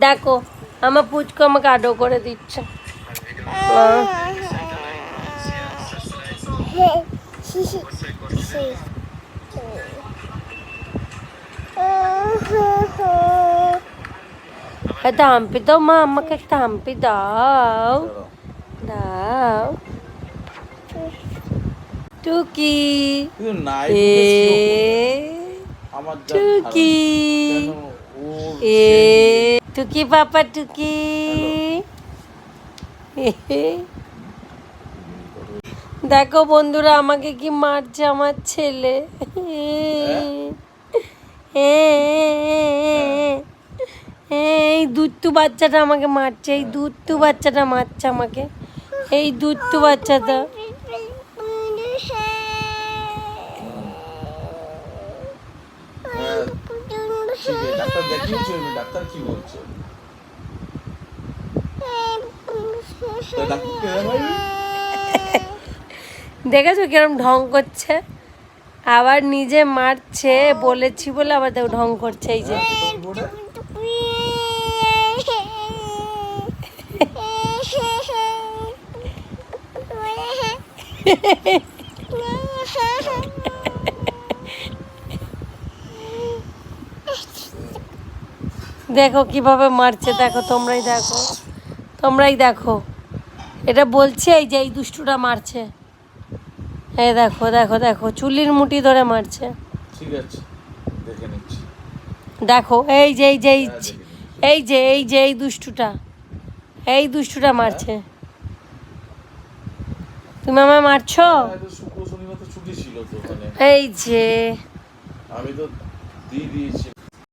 দেখো আমার পুচকু আমাকে আদর করে দিচ্ছে। একটা হাম্পি দাও মা, আমাকে একটা হাম্পি দাও দাও। টুকি টুকি টুকি পাপা টুকি। দেখো বন্ধুরা আমাকে কি মারছে আমার ছেলে। এই দুধটু বাচ্চাটা আমাকে মারছে, এই দুধটু বাচ্চাটা মারছে আমাকে, এই দুধটু বাচ্চাটা। ডাক্তার কি বলছে? দেখেছো কিরম ঢং করছে, আবার নিজে মারছে বলেছি বলে আবার দেখো ঢং করছে। এই যে দেখো কিভাবে মারছে, দেখো তোমরাই দেখো, তোমরাই দেখো। এটা বলছে এই যে এই দুষ্টুটা মারছে, এই দেখো দেখো দেখো চুলির মুঠি ধরে মারছে। ঠিক আছে দেখে নিচ্ছি। দেখো এই যে এই যে এই যে এই যে এই দুষ্টুটা, এই দুষ্টুটা মারছে। তুমি আমায় মারছো? শুক্র শনিবার তো ছুটি ছিল তো, এই যে আমি তো দিয়ে দিয়েছি।